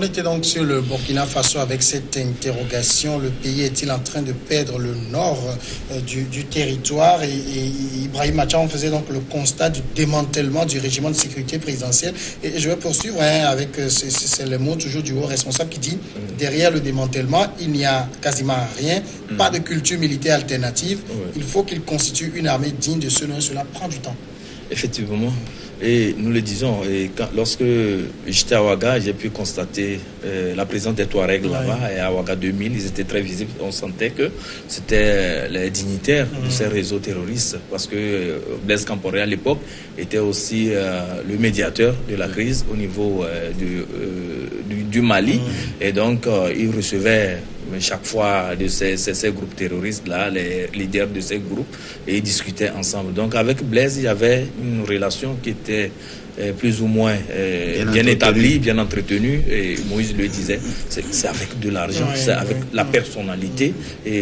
On était donc sur le Burkina Faso avec cette interrogation. Le pays est-il en train de perdre le nord du territoire? Et Ibrahim Acha, on faisait donc le constat du démantèlement du régiment de sécurité présidentielle. Et je vais poursuivre avec c'est le mot toujours du haut responsable qui dit derrière le démantèlement, il n'y a quasiment rien, pas de culture militaire alternative. Il faut qu'il constitue une armée digne de ce nom. Cela prend du temps. Effectivement. Et nous le disons, lorsque j'étais à Ouaga, j'ai pu constater la présence des Touaregs là-bas. Et à Ouaga 2000, ils étaient très visibles. On sentait que c'était les dignitaires de ces réseaux terroristes. Parce que Blaise Compaoré, à l'époque, était aussi le médiateur de la crise au niveau du Mali. Et donc, il recevait chaque fois de ces groupes terroristes-là, les leaders de ces groupes, et ils discutaient ensemble. Donc avec Blaise, il y avait une relation qui était plus ou moins bien établie, bien entretenue, et Moïse le disait, c'est avec de l'argent, c'est avec la personnalité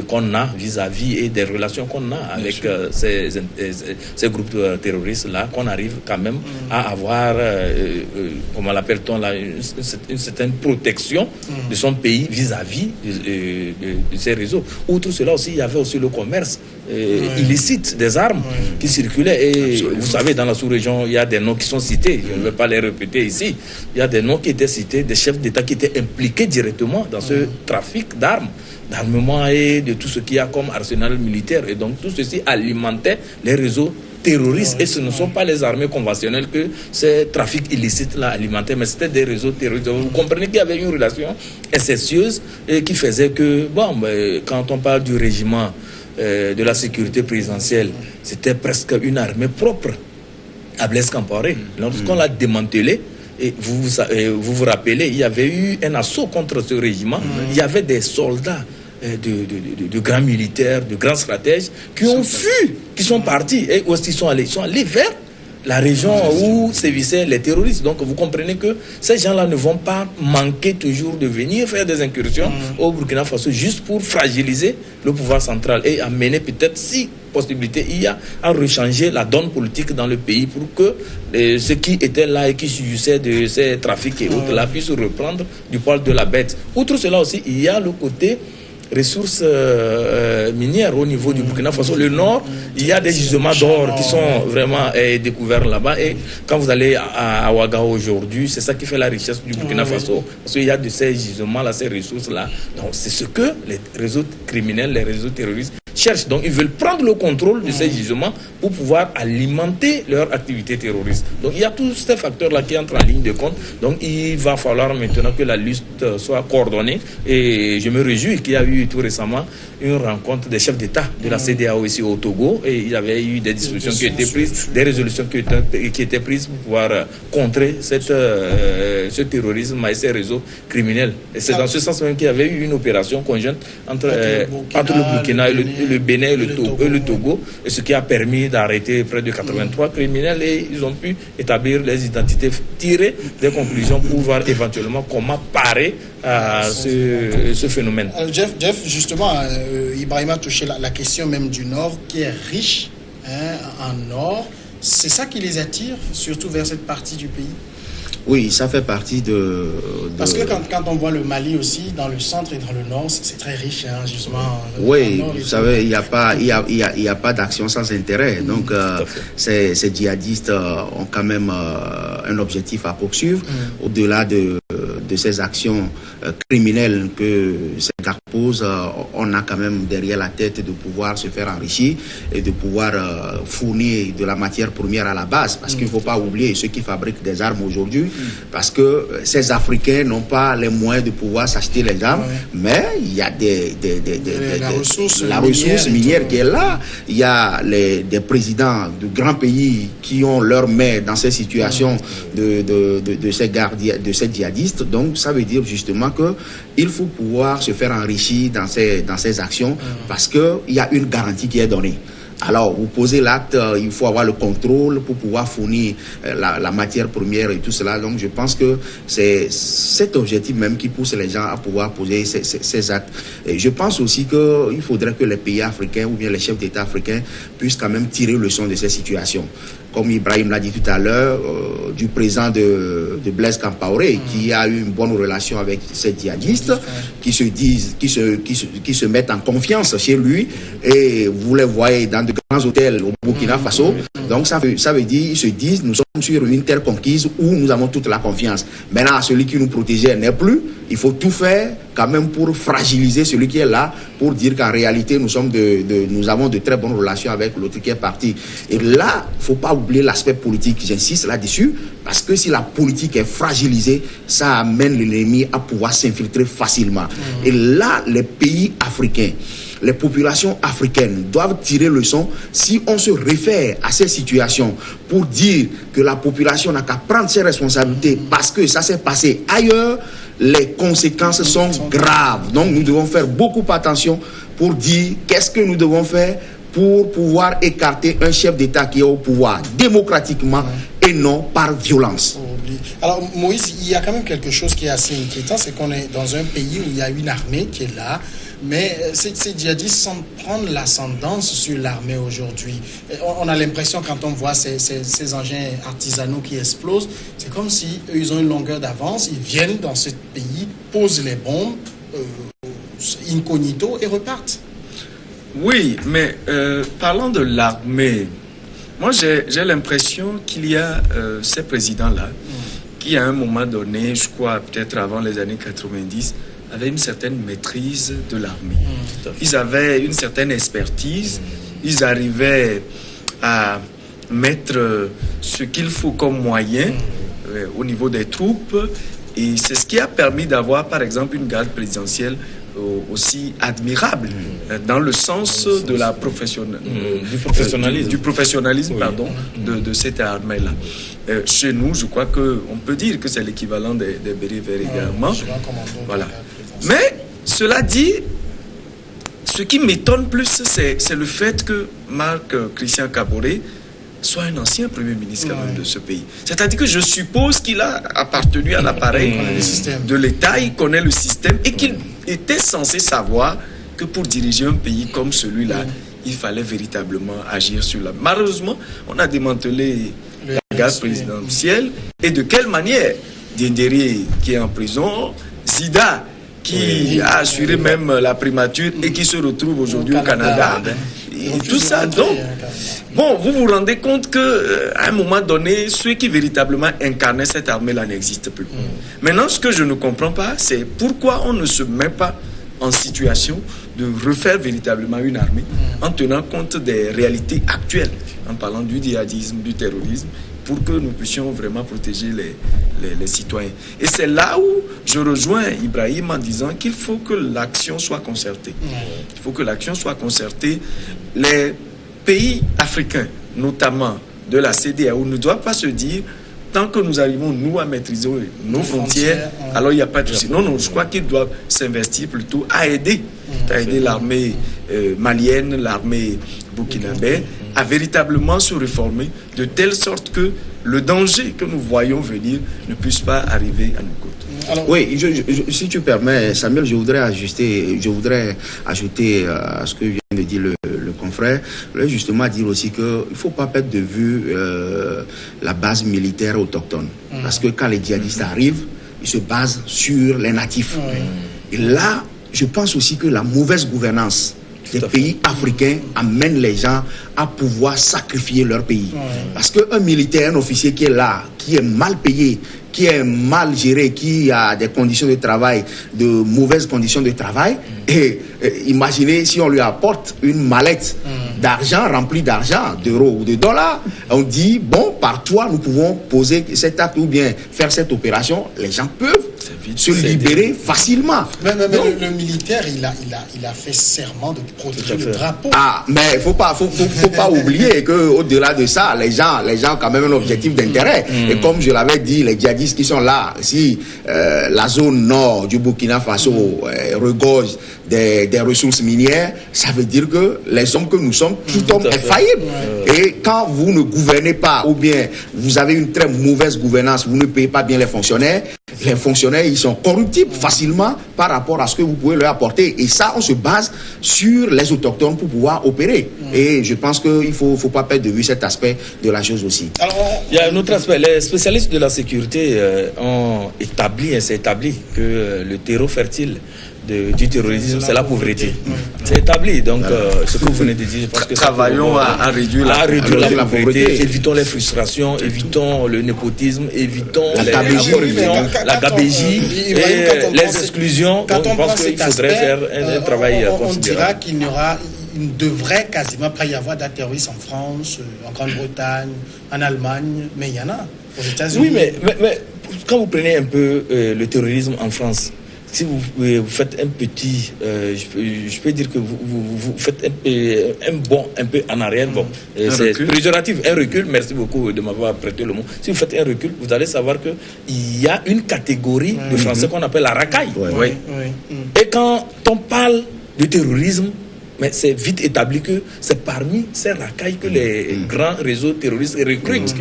qu'on a vis-à-vis et des relations qu'on a avec ces groupes terroristes-là, qu'on arrive quand même à avoir, comment l'appelle-t-on là, une certaine protection de son pays vis-à-vis de ces réseaux. Outre cela aussi, il y avait aussi le commerce illicite des armes qui circulaient. Et vous savez, dans la sous-région, il y a des noms qui sont cités. Je ne vais pas les répéter ici. Il y a des noms qui étaient cités, des chefs d'État qui étaient impliqués directement dans ce trafic d'armes, d'armement et de tout ce qu'il y a comme arsenal militaire. Et donc, tout ceci alimentait les réseaux terroristes. Et ce ne sont pas les armées conventionnelles que ces trafics illicites-là alimentaient, mais c'était des réseaux terroristes. Vous comprenez qu'il y avait une relation incestueuse et qui faisait que, quand on parle du régiment de la sécurité présidentielle, c'était presque une armée propre à Blaise Compaoré. Lorsqu'on l'a démantelé, et vous rappelez, il y avait eu un assaut contre ce régiment. Il y avait des soldats de grands militaires, de grands stratèges qui ont fui, qui sont partis. Et où est-ce qu'ils sont allés? Ils sont allés vers la région où sévissaient les terroristes. Donc vous comprenez que ces gens-là ne vont pas manquer toujours de venir faire des incursions au Burkina Faso juste pour fragiliser le pouvoir central et amener peut-être, si possibilité il y a, à rechanger la donne politique dans le pays pour que ceux qui étaient là et qui subissaient de ces trafics et autres là puissent reprendre du poil de la bête. Outre cela aussi, il y a le côté ressources minières au niveau du Burkina Faso. Le nord, il y a des gisements d'or qui sont vraiment découverts là-bas. Et quand vous allez à Ouaga aujourd'hui, c'est ça qui fait la richesse du Burkina Faso. Parce qu'il y a de ces gisements-là, ces ressources-là. Donc c'est ce que les réseaux criminels, les réseaux terroristes cherchent. Donc ils veulent prendre le contrôle de ces gisements pour pouvoir alimenter leur activité terroriste. Donc il y a tous ces facteurs-là qui entrent en ligne de compte. Donc il va falloir maintenant que la lutte soit coordonnée. Et je me réjouis qu'il y a eu tout récemment une rencontre des chefs d'État de la CEDEAO ici au Togo, et il y avait eu des dispositions qui étaient prises, des résolutions qui étaient prises pour pouvoir contrer ce terrorisme et ces réseaux criminels. Et c'est dans ce sens même qu'il y avait eu une opération conjointe entre le Burkina, le Bénin et le Togo, et ce qui a permis d'arrêter près de 83 criminels, et ils ont pu établir les identités, tirer des conclusions pour voir éventuellement comment parer à ce phénomène. Jeff, justement, Ibrahim a touché la question même du Nord, qui est riche en or. C'est ça qui les attire, surtout vers cette partie du pays? Oui, ça fait partie de... Parce que quand on voit le Mali aussi, dans le centre et dans le nord, c'est très riche, justement. Oui, vous savez, il n'y a pas d'action sans intérêt. Donc, ces djihadistes ont quand même un objectif à poursuivre, au-delà de ces actions criminelles que ces gars posent. On a quand même derrière la tête de pouvoir se faire enrichir et de pouvoir fournir de la matière première à la base. Parce qu'il ne faut pas oublier ceux qui fabriquent des armes aujourd'hui, parce que ces Africains n'ont pas les moyens de pouvoir s'acheter les armes, mais il y a la ressource minière qui est là. Il y a des présidents de grands pays qui ont leur main dans ces situations de ces djihadistes. Donc ça veut dire justement que il faut pouvoir se faire enrichir dans ces actions, parce qu'il y a une garantie qui est donnée. Alors, vous posez l'acte, il faut avoir le contrôle pour pouvoir fournir la matière première et tout cela. Donc, je pense que c'est cet objectif même qui pousse les gens à pouvoir poser ces actes. Et je pense aussi qu'il faudrait que les pays africains ou bien les chefs d'État africains puissent quand même tirer leçon de ces situations. comme Ibrahim l'a dit tout à l'heure, du président de Blaise Compaoré, qui a eu une bonne relation avec ces djihadistes, qui se mettent en confiance chez lui, et vous les voyez dans de grands hôtels au Burkina Faso. Donc ça veut dire, ils se disent, nous sommes sur une terre conquise où nous avons toute la confiance. Maintenant, celui qui nous protégeait n'est plus. Il faut tout faire quand même pour fragiliser celui qui est là, pour dire qu'en réalité, nous avons de très bonnes relations avec l'autre qui est parti. Et là, il ne faut pas oublier l'aspect politique. J'insiste là-dessus, parce que si la politique est fragilisée, ça amène l'ennemi à pouvoir s'infiltrer facilement. Et là, les pays africains, les populations africaines doivent tirer leçon si on se réfère à ces situations pour dire que la population n'a qu'à prendre ses responsabilités parce que ça s'est passé ailleurs. Les conséquences sont graves. Donc nous devons faire beaucoup attention pour dire qu'est-ce que nous devons faire pour pouvoir écarter un chef d'État qui est au pouvoir démocratiquement et non par violence. Alors Moïse, il y a quand même quelque chose qui est assez inquiétant, c'est qu'on est dans un pays où il y a une armée qui est là, mais ces djihadistes semblent prendre l'ascendance sur l'armée aujourd'hui. On a l'impression, quand on voit ces engins artisanaux qui explosent, c'est comme si eux, ils ont une longueur d'avance, ils viennent dans ce pays, posent les bombes, incognito et repartent. Oui, mais parlant de l'armée, moi j'ai l'impression qu'il y a ces présidents-là qui à un moment donné, je crois peut-être avant les années 90, avaient une certaine maîtrise de l'armée. Ils avaient une certaine expertise, ils arrivaient à mettre ce qu'il faut comme moyen au niveau des troupes, et c'est ce qui a permis d'avoir par exemple une garde présidentielle aussi admirable dans le sens de la du professionnalisme de cette armée-là. Chez nous, je crois qu'on peut dire que c'est l'équivalent des bérets verts également. Voilà. Mais cela dit, ce qui m'étonne plus, c'est le fait que Marc Christian Kaboré soit un ancien premier ministre quand même de ce pays. C'est-à-dire que je suppose qu'il a appartenu à l'appareil de l'État, il connaît le système et qu'il était censé savoir que pour diriger un pays comme celui-là, il fallait véritablement agir sur la... Malheureusement, on a démantelé la garde présidentielle. Et de quelle manière? Diendéré qui est en prison, Zida qui a assuré même la primature et qui se retrouve aujourd'hui au Canada. Et tout ça, donc... Bon, vous vous rendez compte qu'à un moment donné, ceux qui véritablement incarnaient cette armée-là n'existent plus. Maintenant, ce que je ne comprends pas, c'est pourquoi on ne se met pas en situation de refaire véritablement une armée en tenant compte des réalités actuelles, en parlant du djihadisme, du terrorisme, pour que nous puissions vraiment protéger les citoyens. Et c'est là où je rejoins Ibrahim en disant qu'il faut que l'action soit concertée. Il faut que l'action soit concertée. Les pays africains, notamment de la CEDEAO, ne doivent pas se dire tant que nous arrivons, nous, à maîtriser nos frontières, alors il n'y a pas de souci. Non, je crois qu'ils doivent s'investir plutôt à aider l'armée malienne, l'armée burkinabé, à véritablement se réformer de telle sorte que le danger que nous voyons venir ne puisse pas arriver à nos côtes. Alors, oui, si tu permets, Samuel, je voudrais ajouter à ce que vient de dire le confrère. Je voulais justement dire aussi qu'il ne faut pas perdre de vue la base militaire autochtone. Parce que quand les djihadistes arrivent, ils se basent sur les natifs. Et là, je pense aussi que la mauvaise gouvernance des pays africains amène les gens à pouvoir sacrifier leur pays. Parce qu'un militaire, un officier qui est là, qui est mal payé, qui est mal géré, qui a des conditions de travail, de mauvaises conditions de travail, et imaginez si on lui apporte une mallette d'argent, remplie d'argent, d'euros ou de dollars, on dit, bon, par toi, nous pouvons poser cet acte ou bien faire cette opération, les gens peuvent se libérer facilement. Mais le militaire, il a fait serment de protéger le drapeau. Ah, mais il faut pas oublier qu'au-delà de ça, les gens ont quand même un objectif d'intérêt. Et comme je l'avais dit, les djihadistes qui sont là, si la zone nord du Burkina Faso regorge des ressources minières, ça veut dire que les hommes que nous sommes, tout homme est faillible. Et quand vous ne gouvernez pas, ou bien vous avez une très mauvaise gouvernance, vous ne payez pas bien les fonctionnaires, Les fonctionnaires, ils sont corruptibles facilement par rapport à ce que vous pouvez leur apporter. Et ça, on se base sur les autochtones pour pouvoir opérer. Et je pense qu'il ne faut pas perdre de vue cet aspect de la chose aussi. Alors, il y a un autre aspect. Les spécialistes de la sécurité ont établi que le terreau fertile du terrorisme, c'est la pauvreté. C'est établi. Donc, ce que vous venez de dire, je pense que travaillons à réduire la pauvreté. Évitons les frustrations, évitons le népotisme, évitons la gabégie et les exclusions. Donc, je pense qu'il faudrait faire un travail considérable. On dira qu'il ne devrait quasiment pas y avoir d'terroristes en France, en Grande-Bretagne, en Allemagne, mais il y en a aux États-Unis. Oui, mais quand vous prenez un peu le terrorisme en France, si vous faites un petit, je peux dire que vous faites un bond un peu en arrière, c'est péjoratif, un recul, merci beaucoup de m'avoir prêté le mot. Si vous faites un recul, vous allez savoir qu'il y a une catégorie de Français qu'on appelle la racaille. Et quand on parle de terrorisme, mais c'est vite établi que c'est parmi ces racailles que les grands réseaux terroristes recrutent.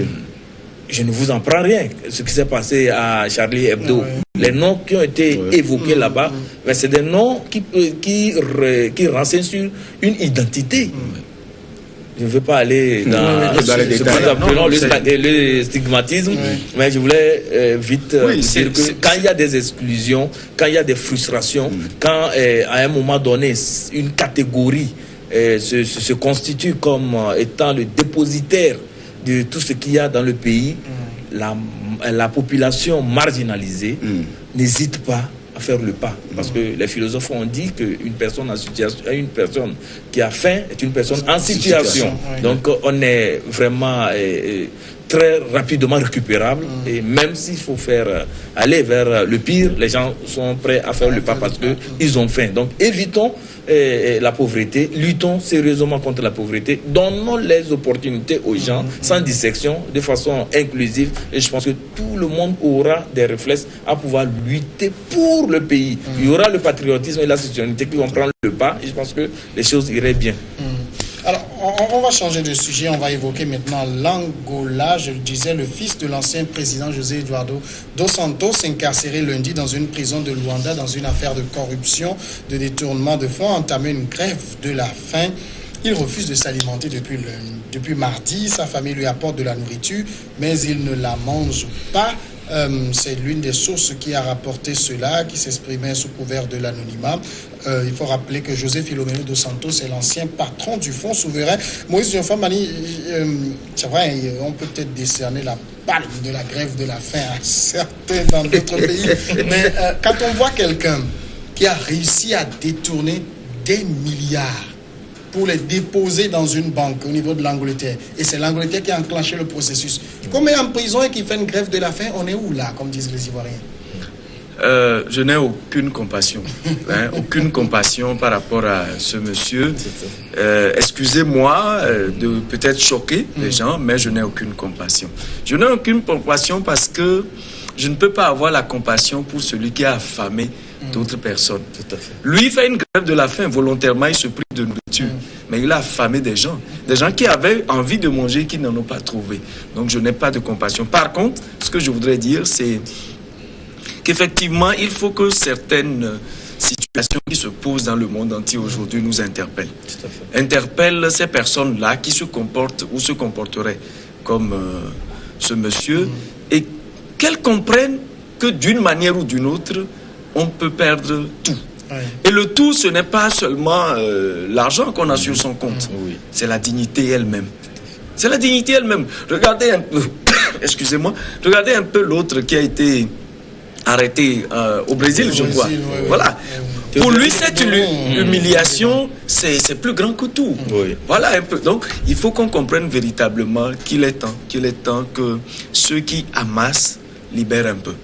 Je ne vous en prends rien. Ce qui s'est passé à Charlie Hebdo, les noms qui ont été évoqués là-bas, mais c'est des noms qui renseignent sur une identité. Je ne veux pas aller dans les détails. Le stigmatisme, mais je voulais vite dire que quand il y a des exclusions, quand il y a des frustrations, quand à un moment donné, une catégorie se constitue comme étant le dépositaire de tout ce qu'il y a dans le pays, la population marginalisée n'hésite pas à faire le pas. Parce que les philosophes ont dit qu'une personne en situation, une personne qui a faim est une personne en situation. Donc on est vraiment très rapidement récupérable. Et même s'il faut aller vers le pire, les gens sont prêts à faire le pas parce qu'ils ont faim. Donc évitons la pauvreté, luttons sérieusement contre la pauvreté, donnons les opportunités aux gens sans dissection, de façon inclusive, et je pense que tout le monde aura des réflexes à pouvoir lutter pour le pays. Il y aura le patriotisme et la citoyenneté qui vont prendre le pas, et je pense que les choses iraient bien. Alors, on va changer de sujet, on va évoquer maintenant l'Angola. Je le disais, le fils de l'ancien président José Eduardo dos Santos, incarcéré lundi dans une prison de Luanda dans une affaire de corruption, de détournement de fonds, a entamé une grève de la faim. Il refuse de s'alimenter depuis mardi. Sa famille lui apporte de la nourriture, mais il ne la mange pas. C'est l'une des sources qui a rapporté cela, qui s'exprimait sous couvert de l'anonymat. Il faut rappeler que José Filomeno dos Santos est l'ancien patron du Fonds souverain. Moïse Diofamani, c'est vrai, on peut peut-être décerner la palme de la grève de la faim à certains dans d'autres pays, mais quand on voit quelqu'un qui a réussi à détourner des milliards pour les déposer dans une banque au niveau de l'Angleterre, et c'est l'Angleterre qui a enclenché le processus, qu'on met en prison et qui fait une grève de la faim, on est où là, comme disent les Ivoiriens? Je n'ai aucune compassion, aucune compassion par rapport à ce monsieur. Excusez-moi de peut-être choquer les gens, mais je n'ai aucune compassion. Je n'ai aucune compassion parce que je ne peux pas avoir la compassion pour celui qui a affamé d'autres personnes. Tout à fait. Lui fait une grève de la faim volontairement, il se prive de nourriture, mais il a affamé des gens qui avaient envie de manger et qui n'en ont pas trouvé. Donc je n'ai pas de compassion. Par contre, ce que je voudrais dire, c'est qu'effectivement, il faut que certaines situations qui se posent dans le monde entier aujourd'hui nous interpellent. Tout à fait. Interpellent ces personnes-là qui se comportent ou se comporteraient comme ce monsieur et qu'elles comprennent que d'une manière ou d'une autre, on peut perdre tout. Et le tout, ce n'est pas seulement l'argent qu'on a sur son compte. C'est la dignité elle-même. C'est la dignité elle-même. Regardez un peu, excusez-moi, regardez un peu l'autre qui a été arrêté au Brésil, je crois. Voilà. Pour lui, cette humiliation, c'est plus grand que tout. Voilà un peu. Donc, il faut qu'on comprenne véritablement qu'il est temps que ceux qui amassent libèrent un peu.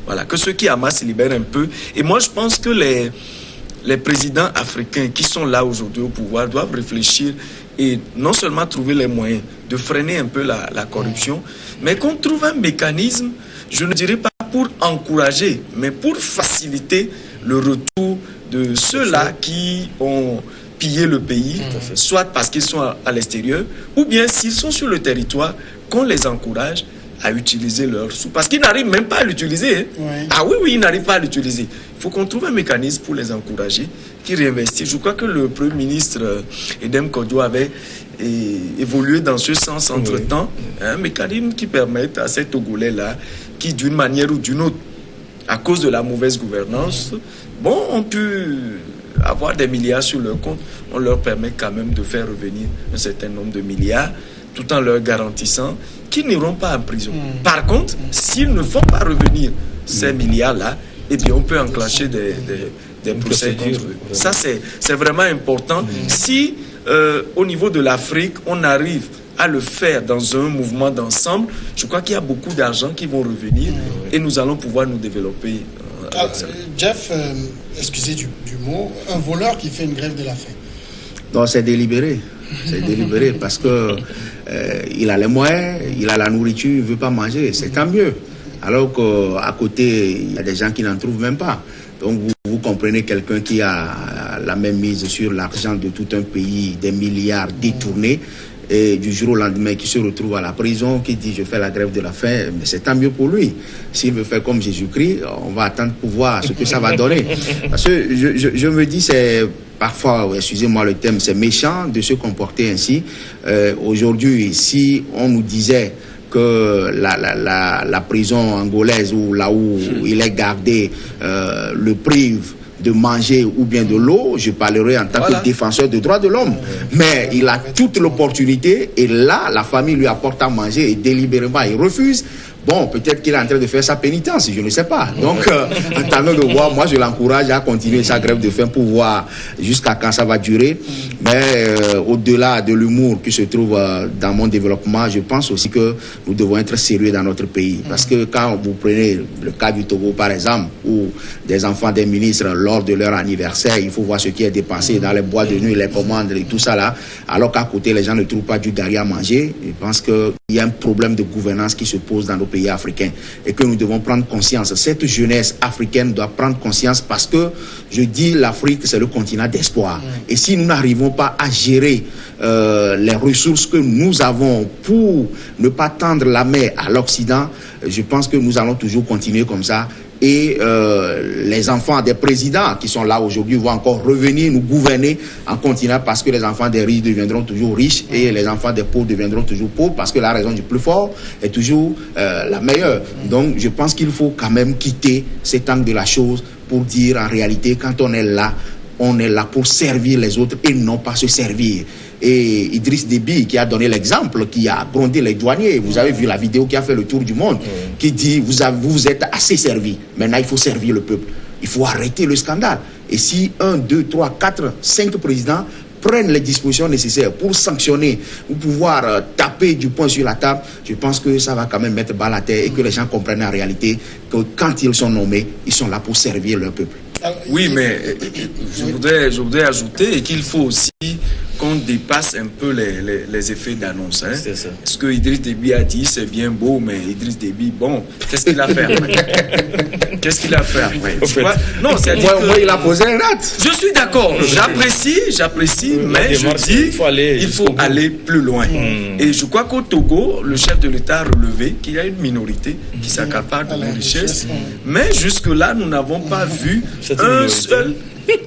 Voilà, que ceux qui amassent libèrent un peu. Et moi, je pense que les présidents africains qui sont là aujourd'hui au pouvoir doivent réfléchir et non seulement trouver les moyens de freiner un peu la corruption, mais qu'on trouve un mécanisme, je ne dirais pas pour encourager, mais pour faciliter le retour de ceux-là qui ont pillé le pays, soit parce qu'ils sont à l'extérieur, ou bien s'ils sont sur le territoire, qu'on les encourage à utiliser leurs sous. Parce qu'ils n'arrivent même pas à l'utiliser. Hein. Oui. Ah oui, ils n'arrivent pas à l'utiliser. Il faut qu'on trouve un mécanisme pour les encourager, qui réinvestissent. Je crois que le Premier ministre Edem Kodio avait évolué dans ce sens entre-temps. Un mécanisme qui permette à ces Togolais-là, qui d'une manière ou d'une autre, à cause de la mauvaise gouvernance, ont pu avoir des milliards sur leur compte. On leur permet quand même de faire revenir un certain nombre de milliards, tout en leur garantissant qu'ils n'iront pas en prison. Par contre, s'ils ne font pas revenir ces milliards-là, eh bien, on peut enclencher des procès contre eux. Ça, c'est vraiment important. Si, au niveau de l'Afrique, on arrive à le faire dans un mouvement d'ensemble, je crois qu'il y a beaucoup d'argent qui vont revenir et nous allons pouvoir nous développer. Jeff, excusez du mot, un voleur qui fait une grève de la faim. Non, c'est délibéré. C'est délibéré parce que il a les moyens, il a la nourriture, il ne veut pas manger. C'est tant mieux. Alors qu'à côté, il y a des gens qui n'en trouvent même pas. Donc vous comprenez quelqu'un qui a la même mise sur l'argent de tout un pays, des milliards détournés, et du jour au lendemain qui se retrouve à la prison, qui dit je fais la grève de la faim, mais c'est tant mieux pour lui. S'il veut faire comme Jésus-Christ, on va attendre pour voir ce que ça va donner. Parce que je me dis, c'est parfois, excusez-moi le terme, c'est méchant de se comporter ainsi. Aujourd'hui, si on nous disait que la prison angolaise ou là où il est gardé le prive de manger ou bien de l'eau, je parlerai en tant que défenseur des droits de l'homme. Mais il a toute l'opportunité et là, la famille lui apporte à manger et délibérément, il refuse. Bon, peut-être qu'il est en train de faire sa pénitence, je ne sais pas. Donc, en attendant de voir, moi, je l'encourage à continuer sa grève de faim pour voir jusqu'à quand ça va durer. Mais au-delà de l'humour qui se trouve dans mon développement, je pense aussi que nous devons être sérieux dans notre pays. Parce que quand vous prenez le cas du Togo, par exemple, où des enfants des ministres, lors de leur anniversaire, il faut voir ce qui est dépensé dans les bois de nuit, les commandes et tout ça là, alors qu'à côté, les gens ne trouvent pas du gari à manger. Je pense qu'il y a un problème de gouvernance qui se pose dans nos pays africains et que nous devons prendre conscience. Cette jeunesse africaine doit prendre conscience parce que, je dis, l'Afrique, c'est le continent d'espoir. Et si nous n'arrivons pas à gérer les ressources que nous avons pour ne pas tendre la main à l'Occident, je pense que nous allons toujours continuer comme ça. Et les enfants des présidents qui sont là aujourd'hui vont encore revenir nous gouverner en continuant parce que les enfants des riches deviendront toujours riches et les enfants des pauvres deviendront toujours pauvres parce que la raison du plus fort est toujours la meilleure. Donc je pense qu'il faut quand même quitter cet angle de la chose pour dire en réalité quand on est là pour servir les autres et non pas se servir. Et Idriss Déby qui a donné l'exemple, qui a grondé les douaniers, vous avez vu la vidéo qui a fait le tour du monde, qui dit vous êtes assez servis, maintenant il faut servir le peuple, il faut arrêter le scandale. Et si 1, 2, 3, 4, 5 présidents prennent les dispositions nécessaires pour sanctionner, pour pouvoir taper du poing sur la table, je pense que ça va quand même mettre bas la terre et que les gens comprennent en réalité que quand ils sont nommés, ils sont là pour servir leur peuple. Oui, mais je voudrais ajouter qu'il faut aussi qu'on dépasse un peu les effets d'annonce. Hein. C'est ça. Ce que Idriss Déby a dit, c'est bien beau, mais Idriss Déby, bon, qu'est-ce qu'il a fait après? Qu'est-ce qu'il a fait après? Non, c'est-à-dire moi, il a posé un acte. Je suis d'accord, j'apprécie, mais je dis il faut aller plus loin. Et je crois qu'au Togo, le chef de l'État a relevé qu'il y a une minorité qui s'accapare de la richesse, mais jusque-là, nous n'avons pas vu un seul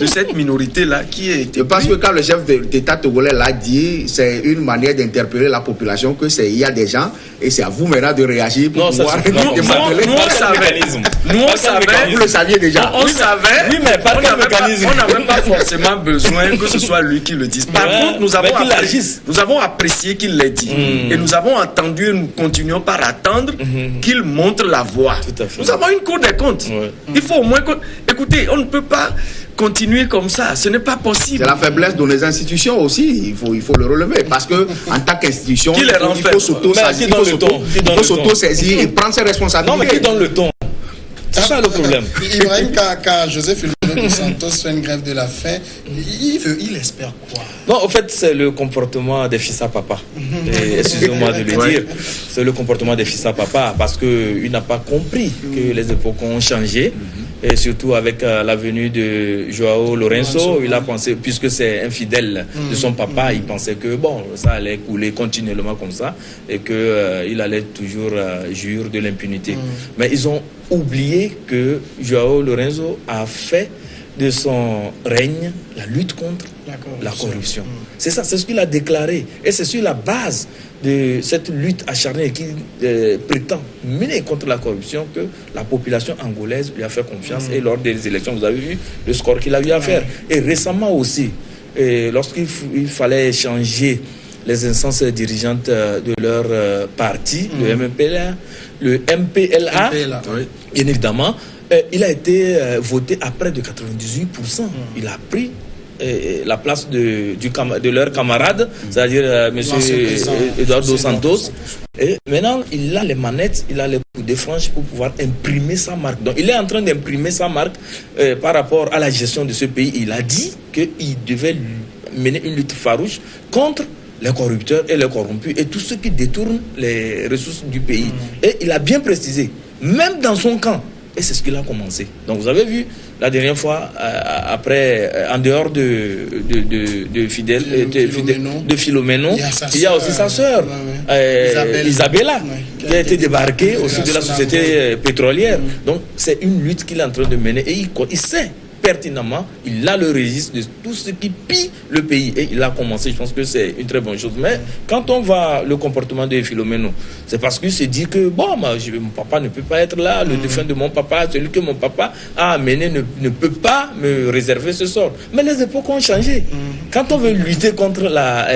de cette minorité-là qui est... Je pense que quand le chef d'État togolais l'a dit, c'est une manière d'interpeller la population que il y a des gens et c'est à vous maintenant de réagir pour pouvoir démanteler. Nous on savait. Vous le saviez déjà. On savait. Oui, mais par quel mécanisme? On n'avait pas forcément besoin que ce soit lui qui le dise. Par contre, nous avons apprécié qu'il l'ait dit. Et nous avons entendu et nous continuons par attendre qu'il montre la voie. Nous avons une Cour des comptes. Il faut au moins... Écoutez, on ne peut pas continuer comme ça, ce n'est pas possible. C'est la faiblesse de nos institutions aussi, il faut le relever, parce que en tant qu'institution, il faut s'auto-saisir et prendre ses responsabilités. Non, mais qui donne le ton? C'est ça le problème. Ibrahim, quand Joseph Philomène dos Santos fait une grève de la faim, il espère quoi? Non, en fait, c'est le comportement des fils à papa. Excusez-moi de le dire. C'est le comportement des fils à papa parce qu'il n'a pas compris que les époques ont changé Et surtout avec la venue de Joao Lourenço, il a pensé, puisque c'est un fidèle de son papa, il pensait que bon, ça allait couler continuellement comme ça et qu'il allait toujours jouir de l'impunité. Mais ils ont oublié que Joao Lourenço a fait de son règne la lutte contre la corruption. C'est ça, c'est ce qu'il a déclaré. Et c'est sur la base de cette lutte acharnée qui prétend mener contre la corruption que la population angolaise lui a fait confiance. Et lors des élections, vous avez vu le score qu'il a eu à faire. Et récemment aussi, lorsqu'il fallait changer les instances dirigeantes de leur parti, le MPLA, bien évidemment, il a été voté à près de 98%. Il a pris la place de leur camarade, c'est-à-dire M. Eduardo Santos. Et maintenant, il a les manettes, il a les coups de franche pour pouvoir imprimer sa marque. Donc, il est en train d'imprimer sa marque par rapport à la gestion de ce pays. Il a dit qu'il devait mener une lutte farouche contre les corrupteurs et les corrompus et tous ceux qui détournent les ressources du pays. Et il a bien précisé, même dans son camp, et c'est ce qu'il a commencé. Donc vous avez vu la dernière fois, en dehors de Philomeno, il y a aussi sa sœur, Isabella, qui a été débarquée au sein de la société pétrolière. Donc c'est une lutte qu'il est en train de mener et il sait pertinemment, il a le registre de tout ce qui pille le pays et il a commencé. Je pense que c'est une très bonne chose. Mais quand on voit le comportement de Philomeno, c'est parce qu'il se dit que bon, mon papa ne peut pas être là, le défunt de mon papa, celui que mon papa a amené ne peut pas me réserver ce sort. Mais les époques ont changé. Quand on veut lutter contre la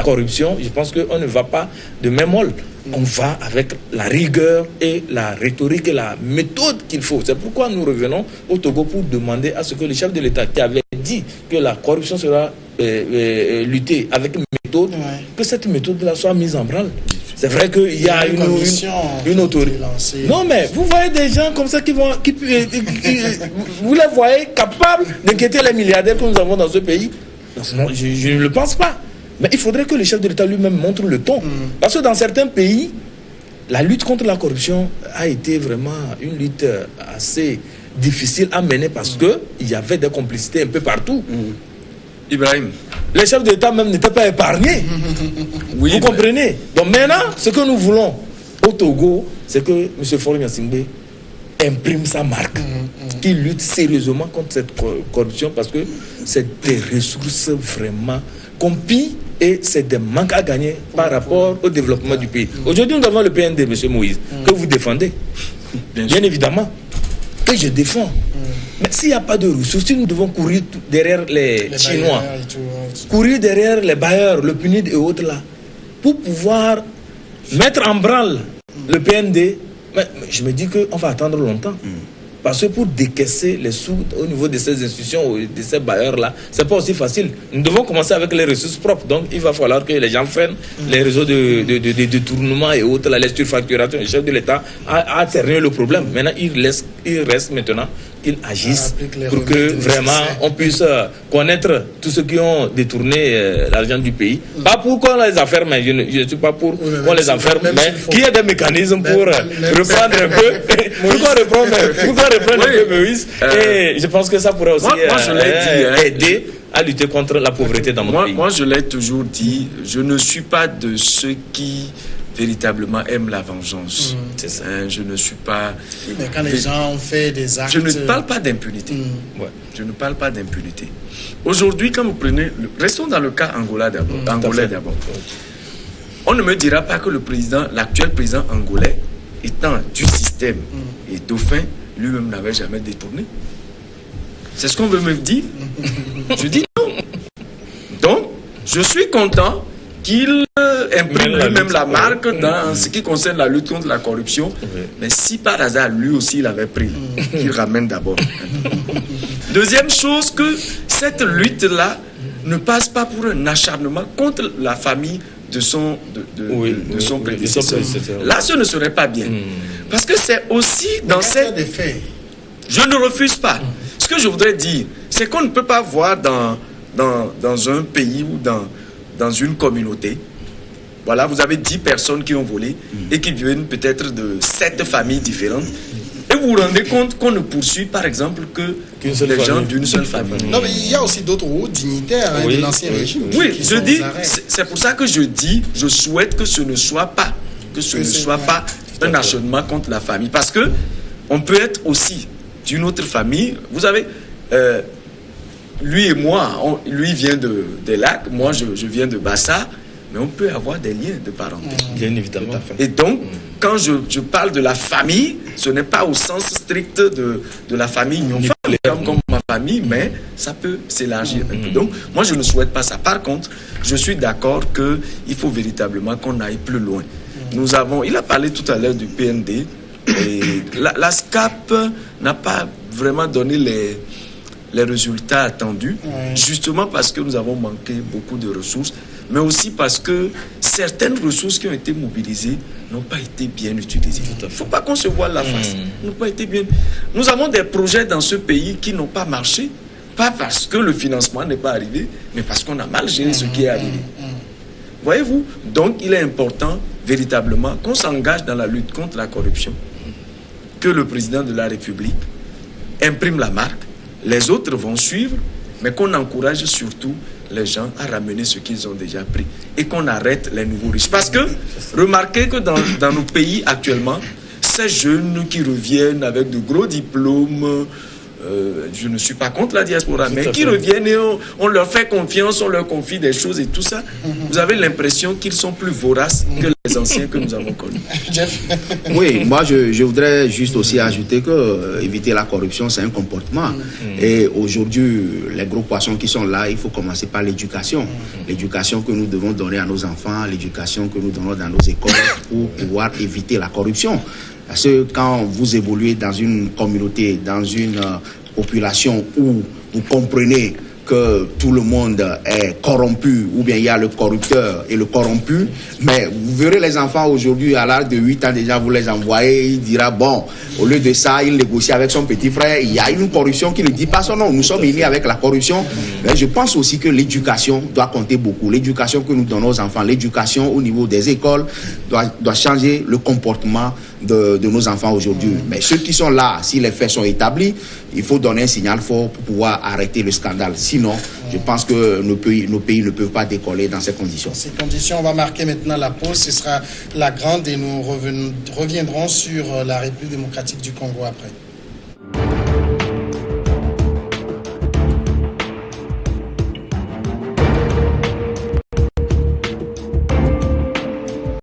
corruption, je pense qu'on ne va pas de même molle. On va avec la rigueur et la rhétorique et la méthode qu'il faut. C'est pourquoi nous revenons au Togo pour demander à ce que le chef de l'État qui avait dit que la corruption sera luttée avec une méthode, que cette méthode-là soit mise en branle. C'est vrai qu'il y a une autorité. Non, mais vous voyez des gens comme ça vous les voyez capables d'inquiéter les milliardaires que nous avons dans ce pays? Non, je ne le pense pas. Mais il faudrait que le chef de l'État lui-même montre le ton. Parce que dans certains pays, la lutte contre la corruption a été vraiment une lutte assez difficile à mener parce qu'il y avait des complicités un peu partout. Ibrahim. Les chefs de l'État même n'étaient pas épargnés. Vous comprenez? Donc maintenant, ce que nous voulons au Togo, c'est que M. Faure Gnassingbé imprime sa marque, qu'il lutte sérieusement contre cette corruption parce que c'est des ressources vraiment qu'on pille et c'est des manques à gagner par rapport au développement du pays. Aujourd'hui, nous avons le PND, M. Moïse, que vous défendez, bien évidemment, que je défends. Mais s'il n'y a pas de ressources, si nous devons courir derrière les Chinois, courir derrière les bailleurs, le PNUD et autres là, pour pouvoir mettre en branle le PND, mais je me dis qu'on va attendre longtemps. Parce que pour décaisser les sous au niveau de ces institutions, de ces bailleurs-là, c'est pas aussi facile. Nous devons commencer avec les ressources propres. Donc, il va falloir que les gens freinent les réseaux de détournement et autres, la surfacturation. Le chef de l'État a cerné le problème. Maintenant, il reste maintenant qu'il agisse pour que vraiment on puisse connaître tous ceux qui ont détourné l'argent du pays. Pas pour qu'on les enferme, mais je ne suis pas pour qu'on les enferme, mais qu'il y ait des mécanismes pour reprendre un peu. Pourquoi reprendre un peu Moïse? Et je pense que ça pourrait aussi aider à lutter contre la pauvreté dans notre pays. Moi, je l'ai toujours dit, je ne suis pas de ceux qui véritablement aiment la vengeance. C'est ça. Je ne suis pas... Mais quand les gens ont fait des actes... Je ne parle pas d'impunité. Je ne parle pas d'impunité. Aujourd'hui, quand vous prenez... Restons dans le cas angolais d'abord. On ne me dira pas que l'actuel président angolais, étant du système et dauphin, lui-même n'avait jamais détourné. C'est ce qu'on veut me dire. Je dis non. Donc, je suis content qu'il imprime lui-même la marque dans ce qui concerne la lutte contre la corruption. Mais si par hasard, lui aussi, il avait pris, qu'il ramène d'abord. Deuxième chose, que cette lutte-là ne passe pas pour un acharnement contre la famille de son prédécesseur. Là, ce ne serait pas bien. Parce que c'est aussi dans cette... Je ne refuse pas. Ce que je voudrais dire, c'est qu'on ne peut pas voir dans un pays ou dans une communauté, vous avez 10 personnes qui ont volé et qui viennent peut-être de 7 familles différentes. Et vous rendez compte qu'on ne poursuit par exemple que les gens d'une seule famille. Non, mais il y a aussi d'autres hauts dignitaires de l'ancien régime. Oui, je dis, c'est pour ça que je dis, je souhaite que ce ne soit pas, un acharnement contre la famille. Parce que on peut être aussi d'une autre famille. Vous savez, lui et moi, lui vient des Lacs, moi je viens de Bassa, mais on peut avoir des liens de parenté. Bien évidemment. Et donc, quand je parle de la famille, ce n'est pas au sens strict de la famille union-femme, comme ma famille, mais ça peut s'élargir un peu. Donc, moi, je ne souhaite pas ça. Par contre, je suis d'accord qu'il faut véritablement qu'on aille plus loin. Il a parlé tout à l'heure du PND, et la SCAP n'a pas vraiment donné les résultats attendus, justement parce que nous avons manqué beaucoup de ressources, mais aussi parce que certaines ressources qui ont été mobilisées n'ont pas été bien utilisées. Il ne faut pas qu'on se voile la face. N'ont pas été bien. Nous avons des projets dans ce pays qui n'ont pas marché, pas parce que le financement n'est pas arrivé, mais parce qu'on a mal géré ce qui est arrivé. Voyez-vous? Donc, il est important, véritablement, qu'on s'engage dans la lutte contre la corruption, que le président de la République imprime la marque, les autres vont suivre, mais qu'on encourage surtout les gens à ramener ce qu'ils ont déjà pris et qu'on arrête les nouveaux riches. Parce que, remarquez que dans nos pays actuellement, ces jeunes qui reviennent avec de gros diplômes, je ne suis pas contre la diaspora, mais qui reviennent et on leur fait confiance, on leur confie des choses et tout ça, vous avez l'impression qu'ils sont plus voraces que les anciens que nous avons connus. Jeff. Oui, moi je voudrais juste aussi ajouter que éviter la corruption, c'est un comportement. Et aujourd'hui, les gros poissons qui sont là, il faut commencer par l'éducation. L'éducation que nous devons donner à nos enfants, l'éducation que nous donnons dans nos écoles pour pouvoir éviter la corruption. Parce que quand vous évoluez dans une communauté, dans une population où vous comprenez que tout le monde est corrompu, ou bien il y a le corrupteur et le corrompu, mais vous verrez les enfants aujourd'hui, à l'âge de 8 ans déjà, vous les envoyez, il dira, bon, au lieu de ça, il négocie avec son petit frère, il y a une corruption qui ne dit pas son nom, nous sommes unis avec la corruption, mais je pense aussi que l'éducation doit compter beaucoup, l'éducation que nous donnons aux enfants, l'éducation au niveau des écoles doit changer le comportement de nos enfants aujourd'hui. Mais ceux qui sont là, si les faits sont établis, il faut donner un signal fort pour pouvoir arrêter le scandale. Sinon, je pense que nos pays ne peuvent pas décoller dans ces conditions. Dans ces conditions, on va marquer maintenant la pause. Ce sera la grande et nous reviendrons sur la République démocratique du Congo après.